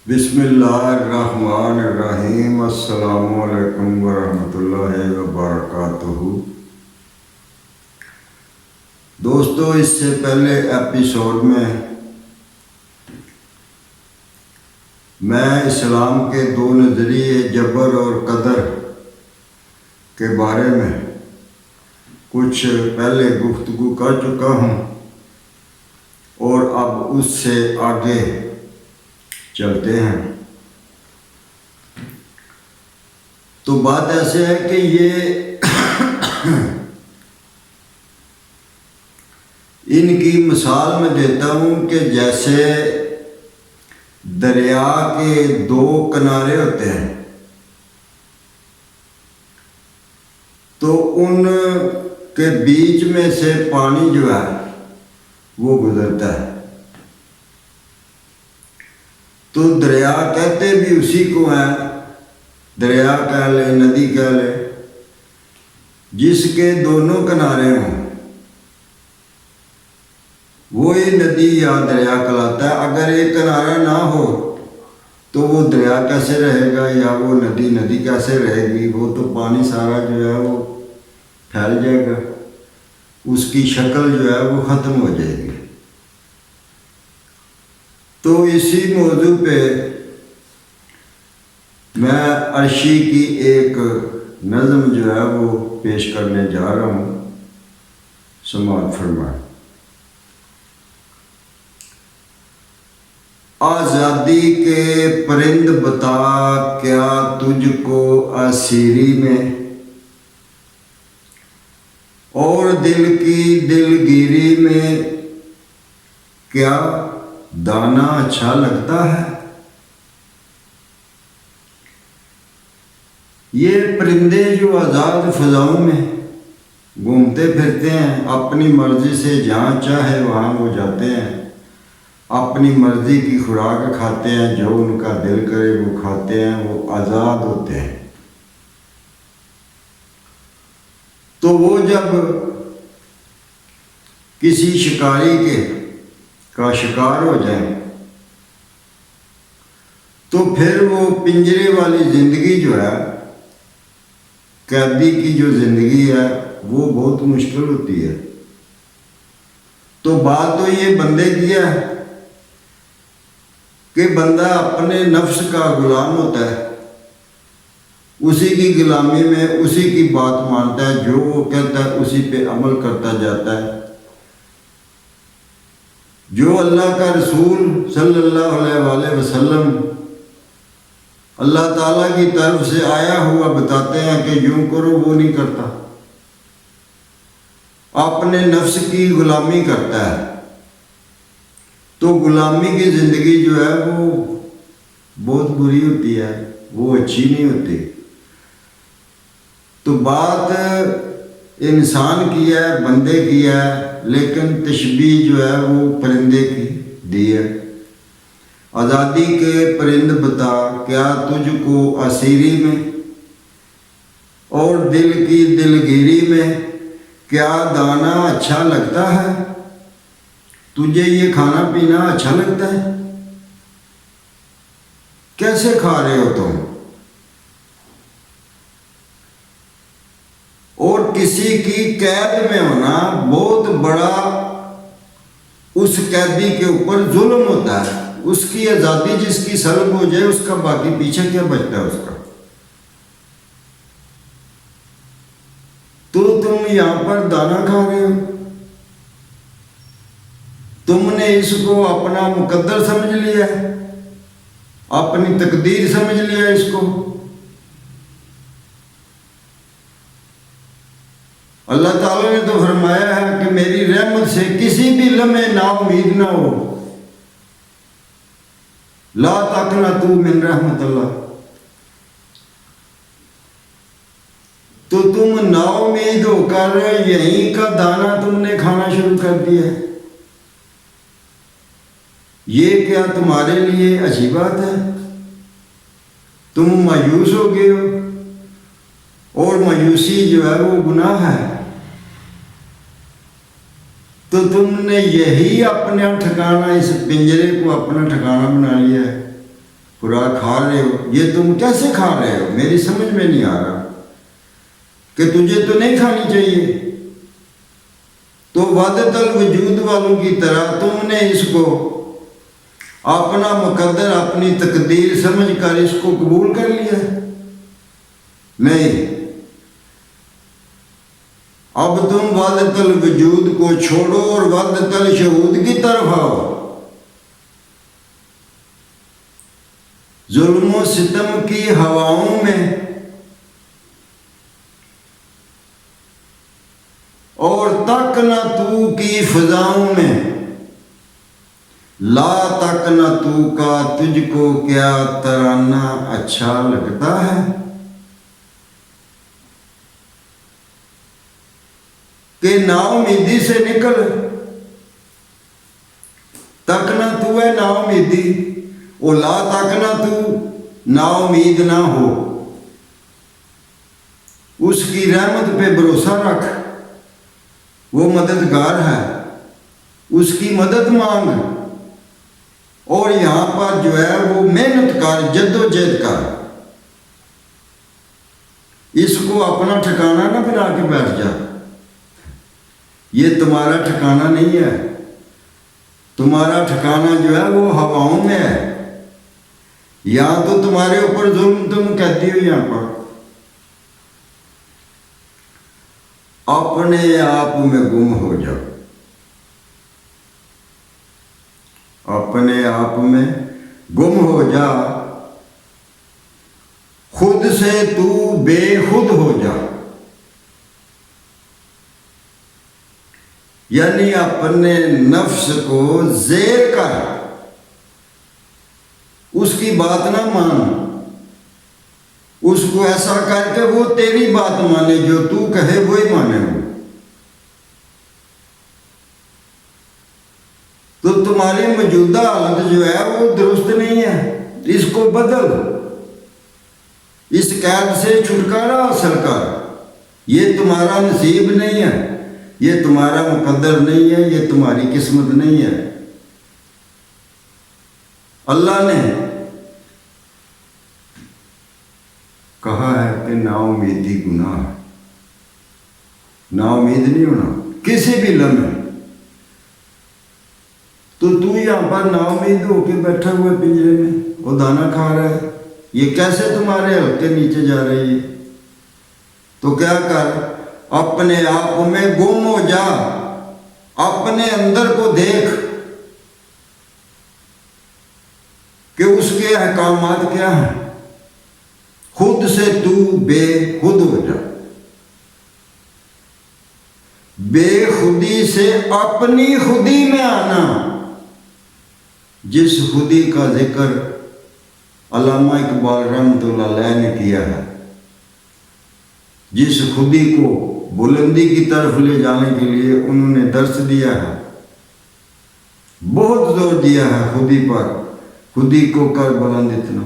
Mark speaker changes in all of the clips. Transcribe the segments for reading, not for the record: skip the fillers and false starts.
Speaker 1: बिस्मिल्लाहिर्रहमानिर्रहीम। अस्सलामुअलैकुम वरहमतुल्लाहि वबरकातुहू। दोस्तों, इससे पहले एपिसोड में मैं इस्लाम के दो नज़रिए जबर और कदर के बारे में कुछ पहले गुफ्तगू कर चुका हूँ और अब उससे आगे चलते हैं। तो बात ऐसे है कि ये इनकी मिसाल मैं देता हूँ कि जैसे दरिया के दो किनारे होते हैं तो उन के बीच में से पानी जो है वो गुजरता है। तो दरिया कहते भी उसी को है, दरिया कह ले, नदी कह ले, जिसके दोनों किनारे हों वो ही नदी या दरिया कहलाता है। अगर एक किनारा ना हो तो वो दरिया कैसे रहेगा या वो नदी कैसे रहेगी? वो तो पानी सारा जो है वो फैल जाएगा, उसकी शक्ल जो है वो ख़त्म हो जाएगी। तो इसी मौजू पे मैं अर्शी की एक नज़म जो है वो पेश करने जा रहा हूँ। समाअत फरमाएं। आज़ादी के परिंद बता क्या तुझको असीरी में, और दिल की दिलगिरी में क्या दाना अच्छा लगता है? ये परिंदे जो आज़ाद फ़ज़ाओं में घूमते फिरते हैं, अपनी मर्ज़ी से जहाँ चाहे वहाँ वो जाते हैं, अपनी मर्ज़ी की खुराक खाते हैं, जो उनका दिल करे वो खाते हैं, वो आज़ाद होते हैं। तो वो जब किसी शिकारी का शिकार हो जाए तो फिर वो पिंजरे वाली ज़िंदगी जो है, कैदी की जो ज़िंदगी है, वो बहुत मुश्किल होती है। तो बात तो ये बंदे की है कि बंदा अपने नफ्स का गुलाम होता है, उसी की गुलामी में उसी की बात मानता है, जो वो कहता है उसी पे अमल करता जाता है। जो अल्लाह का रसूल सल्लल्लाहु अलैहि वसल्लम अल्लाह ताला की तरफ से आया हुआ बताते हैं कि यूं करो, वो नहीं करता, अपने नफ्स की गुलामी करता है। तो गुलामी की ज़िंदगी जो है वो बहुत बुरी होती है, वो अच्छी नहीं होती। तो बात इंसान की है, बंदे की है, लेकिन तशबीह जो है वो परिंदे की दी है। आज़ादी के परिंद बता क्या तुझको असीरी में, और दिल की दिलगिरी में क्या दाना अच्छा लगता है? तुझे ये खाना पीना अच्छा लगता है? कैसे खा रहे हो तुम? और किसी की कैद में होना बहुत बड़ा उस कैदी के ऊपर जुल्म होता है। उसकी आज़ादी जिसकी सल्ब हो जाए, उसका बाकी पीछे क्या बचता है उसका? तो तुम यहां पर दाना खा रहे हो, तुमने इसको अपना मुकद्दर समझ लिया, अपनी तकदीर समझ लिया इसको। अल्लाह ताला ने तो फरमाया है कि मेरी रहमत से किसी भी लम्हे नाउमीद ना हो, ला तक़नतू मिन रहमतिल्लाह। तो तुम नाउमीद होकर यहीं का दाना तुमने खाना शुरू कर दिया। ये क्या तुम्हारे लिए अच्छी बात है? तुम मायूस हो गए हो, और मायूसी जो है वो गुनाह है। तो तुमने यही अपना ठिकाना, इस पिंजरे को अपना ठिकाना बना लिया है। पूरा खा रहे हो, ये तुम कैसे खा रहे हो? मेरी समझ में नहीं आ रहा कि तुझे तो नहीं खानी चाहिए। तो वादतल वजूद वालों की तरह तुमने इसको अपना मुकद्दर, अपनी तकदीर समझकर इसको कबूल कर लिया। नहीं, अब तुम वादतल वजूद को छोड़ो और वादतल शहूद की तरफ आओ। जुल्म सितम की हवाओं में और तक न तू की फिजाओं में, ला तक न तू का तुझको क्या तराना अच्छा लगता है? कि नाउमीदी से निकल, तक न तू है नाउमीदी, ओ ला तक न तू नाउमीद ना हो। उसकी रहमत पे भरोसा रख, वो मददगार है, उसकी मदद मांग। और यहां पर जो है वो मेहनत कर, जद्दोजहद कर। इसको अपना ठिकाना ना बना के बैठ जा, ये तुम्हारा ठिकाना नहीं है। तुम्हारा ठिकाना जो है वो हवाओं में है। यहां तो तुम्हारे ऊपर जुल्म तुम कहती हो, यहां पर अपने आप में गुम हो जाओ, अपने आप में गुम हो जा, खुद से तू बेखुद हो जा। यानी अपने नफ्स को ज़ेर कर, उसकी बात ना मान, उसको ऐसा करके वो तेरी बात माने, जो तू कहे वो ही माने वो। तो तुम्हारी मौजूदा हालत जो है वो दुरुस्त नहीं है, इसको बदल, इस कैद से छुटकारा हासिल कर। ये तुम्हारा नसीब नहीं है, ये तुम्हारा मुकद्दर नहीं है, ये तुम्हारी किस्मत नहीं है। अल्लाह ने कहा है कि नाउमीदी गुनाह है। नाउमीद नहीं होना किसी भी लम्हे। तो तू यहां पर नाउमीद होके बैठा हुआ पिंजरे में, वो दाना खा रहा है, ये कैसे तुम्हारे हल्के नीचे जा रही है? तो क्या कर, अपने आप में गुम हो जा, अपने अंदर को देख कि उसके अहकामात क्या हैं। खुद से तू बेखुद हो जा, बेखुदी से अपनी खुदी में आना। जिस खुदी का जिक्र अल्लामा इकबाल रहमतुल्लाह अलैह ने किया है, जिस खुदी को बुलंदी की तरफ ले जाने के लिए उन्होंने दर्स दिया है, बहुत जोर दिया है खुदी पर, खुदी को कर बुलंद इतना।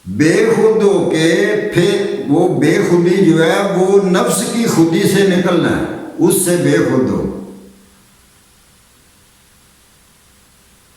Speaker 1: बेखुद होके फिर वो बेखुदी जो है वो नफ्स की खुदी से निकलना है, उससे बेखुद हो।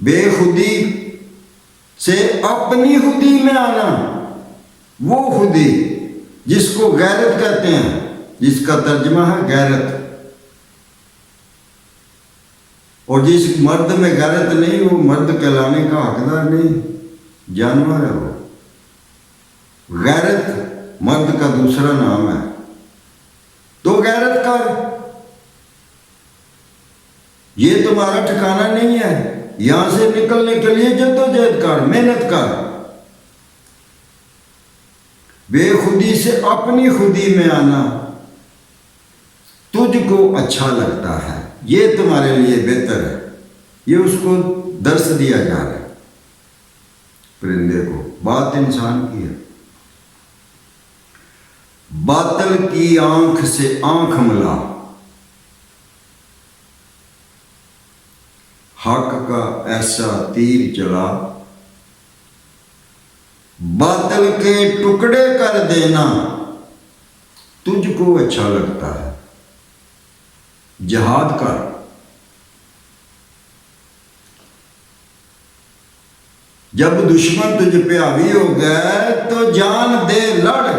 Speaker 1: बेखुदी से अपनी खुदी में आना, वो खुदी जिसको गैरत कहते हैं, जिसका तर्जमा है गैरत। और जिस मर्द में गैरत नहीं, वो मर्द कहलाने का हकदार नहीं, जानवर है वो। गैरत मर्द का दूसरा नाम है। तो गैरत कर, ये तुम्हारा ठिकाना नहीं है। यहां से निकलने के लिए जद्दोजहद कर, मेहनत कर। बेखुदी से अपनी खुदी में आना तुझको अच्छा लगता है, ये तुम्हारे लिए बेहतर है। ये उसको दर्स दिया जा रहा है परिंदे को। बात इंसान की है। बातल की आंख से आंख मिला, हक का ऐसा तीर चला, बातल के टुकड़े कर देना तुझको अच्छा लगता है। जिहाद कर, जब दुश्मन तुझ पे हावी हो गए तो जान दे लड़,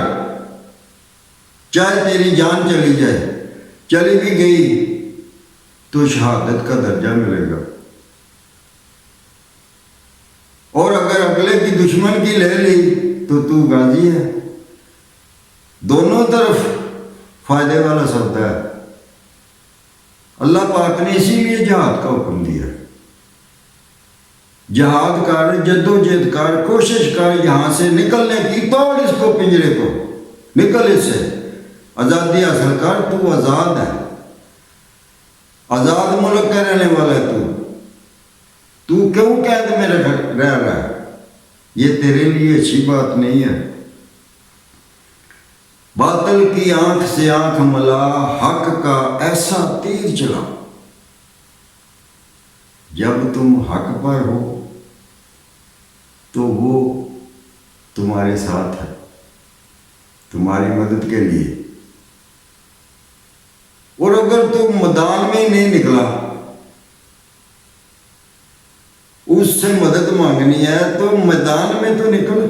Speaker 1: चाहे तेरी जान चली जाए, चली भी गई तो शहादत का दर्जा मिलेगा। और अगर अगले की दुश्मन की ले ली तो तू गाजी है। दोनों तरफ फायदे वाला सौदा है। अल्लाह पाक ने इसीलिए जहाद का हुक्म दिया। जहाद कर, जद्दोजहद कर, कोशिश कर यहां से निकलने की, तोड़ इसको, पिंजरे को, निकल इससे, आजादी हासिल कर। तू आजाद है, आजाद मुल्क का रहने वाला है। तू क्यों कैद में रह रहा है? ये तेरे लिए अच्छी बात नहीं है। बातिल की आंख से आंख मिला, हक का ऐसा तीर चला। जब तुम हक पर हो तो वो तुम्हारे साथ है, तुम्हारी मदद के लिए। और अगर तुम मैदान में ही नहीं निकला, उससे मदद मांगनी है तो मैदान में तो निकल,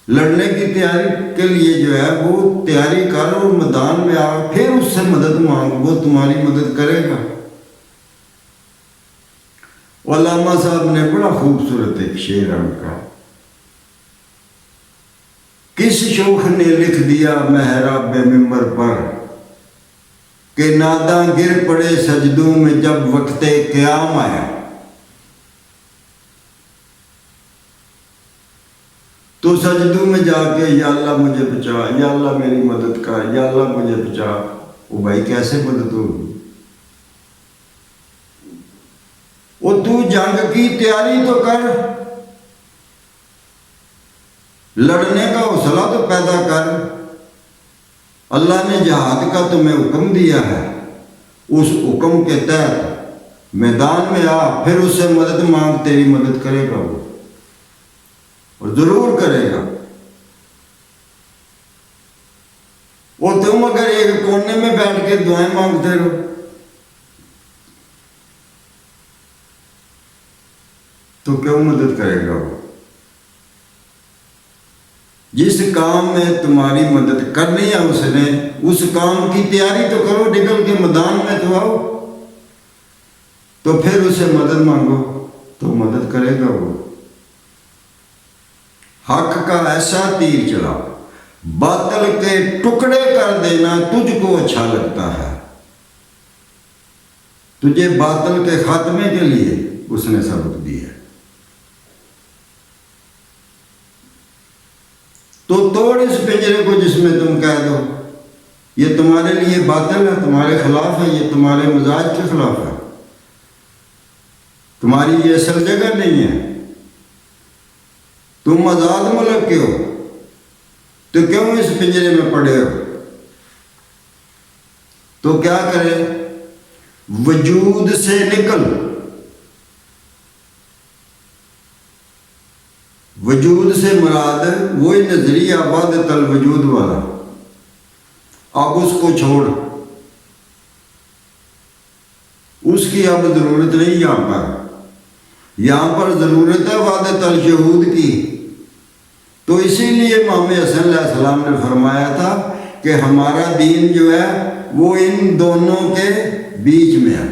Speaker 1: लड़ने की तैयारी के लिए जो है वो तैयारी कर, और मैदान में आ, फिर उससे मदद मांग, वो तुम्हारी मदद करेगा। अल्लामा साहब ने बड़ा खूबसूरत एक शेर का, किस शोख ने लिख दिया मेहराब मिंबर पर कि नादा गिर पड़े सजदों में जब वक्ते क़याम आया। तो सजदों में जाके या अल्लाह मुझे बचा, या अल्लाह मेरी मदद कर, या अल्लाह मुझे बचा। वो भाई कैसे मदद होगी? वो तू जंग की तैयारी तो कर, लड़ने का हौसला तो पैदा कर। अल्लाह ने जहाद का तुम्हें हुक्म दिया है, उस हुक्म के तहत मैदान में आ, फिर उससे मदद मांग, तेरी मदद करेगा वो, और जरूर करेगा। वो तुम अगर एक कोने में बैठ के दुआएं मांगते रहो तो क्यों मदद करेगा वो? जिस काम में तुम्हारी मदद करनी है उसने, उस काम की तैयारी तो करो, निकल के मैदान में तो आओ, तो फिर उसे मदद मांगो तो मदद करेगा वो। हक का ऐसा तीर चला, बातिल के टुकड़े कर देना तुझको अच्छा लगता है। तुझे बातिल के खात्मे के लिए उसने सबक दिया। तो तोड़ इस पिंजरे को जिसमें तुम कह दो ये तुम्हारे लिए बातिल है, तुम्हारे खिलाफ है, ये तुम्हारे मिजाज के खिलाफ है, तुम्हारी ये असल जगह नहीं है, तुम आजाद मुल्क के हो, तो क्यों इस पिंजरे में पड़े हो? तो क्या करे? वजूद से निकल। वजूद से मुराद वही नजरिया वादतल वजूद वाला, अब उसको छोड़, उसकी अब जरूरत नहीं। यहां पर जरूरत है वादतल शहूद की। तो इसीलिए इमाम हसन अलैहिस्सलाम ने फरमाया था कि हमारा दीन जो है वो इन दोनों के बीच में है,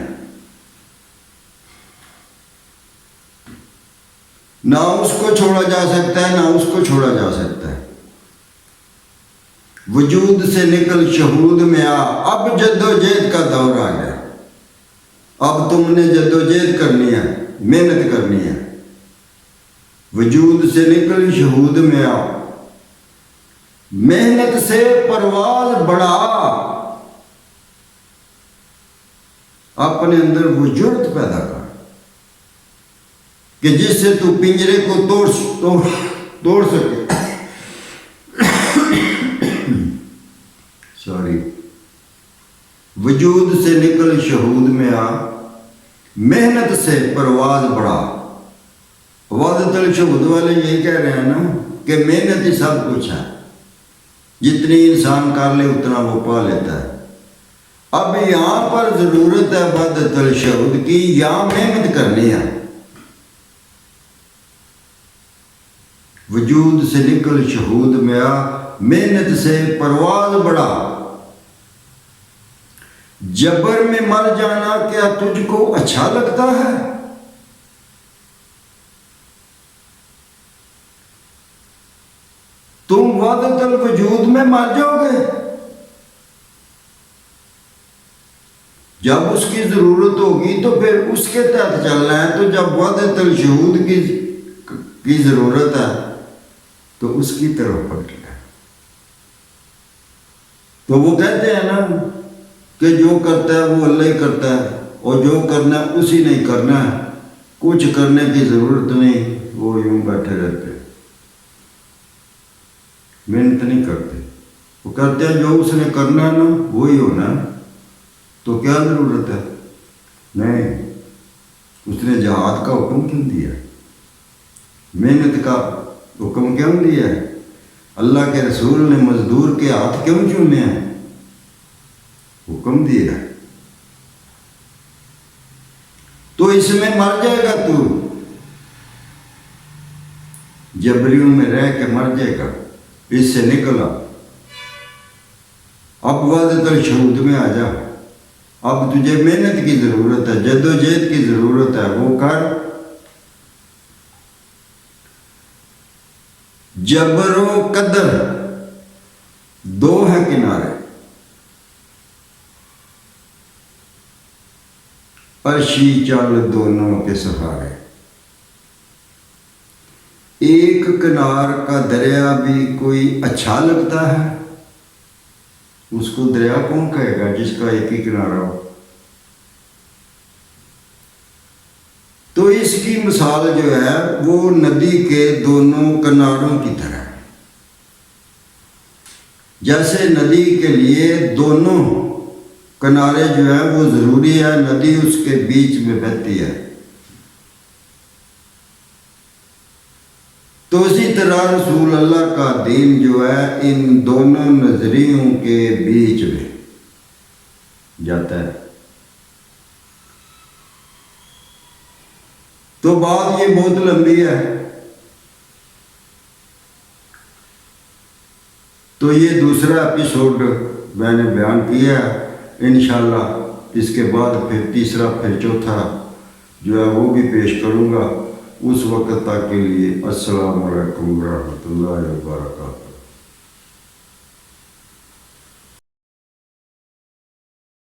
Speaker 1: ना उसको छोड़ा जा सकता है ना उसको छोड़ा जा सकता है। वजूद से निकल शहूद में आ, अब जद्दोजहद का दौर आ गया। अब तुमने जद्दोजहद करनी है, मेहनत करनी है। वजूद से निकल शहूद में आ, मेहनत से परवाज बढ़ा, अपने अंदर वो जुर्त पैदा कर कि जिससे तू पिंजरे को तोड़ सके। सॉरी, वजूद से निकल शहूद में आ, मेहनत से परवाज बढ़ा। वादतल शहूद वाले यही कह रहे हैं ना कि मेहनत ही सब कुछ है, जितनी इंसान कर ले उतना वो पा लेता है। अब यहां पर जरूरत है वादतल शहूद की, यहां मेहनत करनी है। वजूद से निकल शहूद में आ, मेहनत से परवाज बढ़ा। जबर में मर जाना क्या तुझको अच्छा लगता है? तुम वादतल वजूद में मर जाओगे। जब उसकी जरूरत होगी तो फिर उसके तहत चलना है। तो जब वादतल शहूद की जरूरत है तो उसकी तरफ पलटना है। तो वो कहते हैं ना कि जो करता है वो अल्लाह ही करता है, और जो करना है उसी ने करना है, कुछ करने की जरूरत नहीं। वो यूं बैठे रहते हैं, मेहनत नहीं करते। वो कहते हैं जो उसने करना है ना वही होना है, तो क्या जरूरत है? नहीं, उसने जहाद का हुक्म क्यों दिया? मेहनत का हुक्म क्यों दिया है? अल्लाह के रसूल ने मजदूर के हाथ क्यों चूमे हैं? हुक्म दिया है। तो इसमें मर जाएगा तू, जबरियों में रह के मर जाएगा, इससे निकला। अब वादतल शहूद में आ जा। अब तुझे मेहनत की जरूरत है, जद्दोजहद की जरूरत है, वो कर। जबरो कदर दो है किनारे, अर्शी चल दोनों के सहारे। एक किनार का दरिया भी कोई अच्छा लगता है? उसको दरिया कौन कहेगा जिसका एक ही किनारा हो? तो इसकी मिसाल जो है वो नदी के दोनों किनारों की तरह है। जैसे नदी के लिए दोनों किनारे जो है वो जरूरी है, नदी उसके बीच में बहती है। तो इसी तरह रसूल अल्लाह का दीन जो है इन दोनों नजरियों के बीच में जाता है। तो बात ये बहुत लंबी है, तो ये दूसरा एपिसोड मैंने बयान किया। इंशाल्लाह इसके बाद फिर तीसरा फिर चौथा जो है वो भी पेश करूँगा। उस वक़्त तक के लिए अस्सलाम वालेकुम रहमतुल्लाहि व बरकातहू।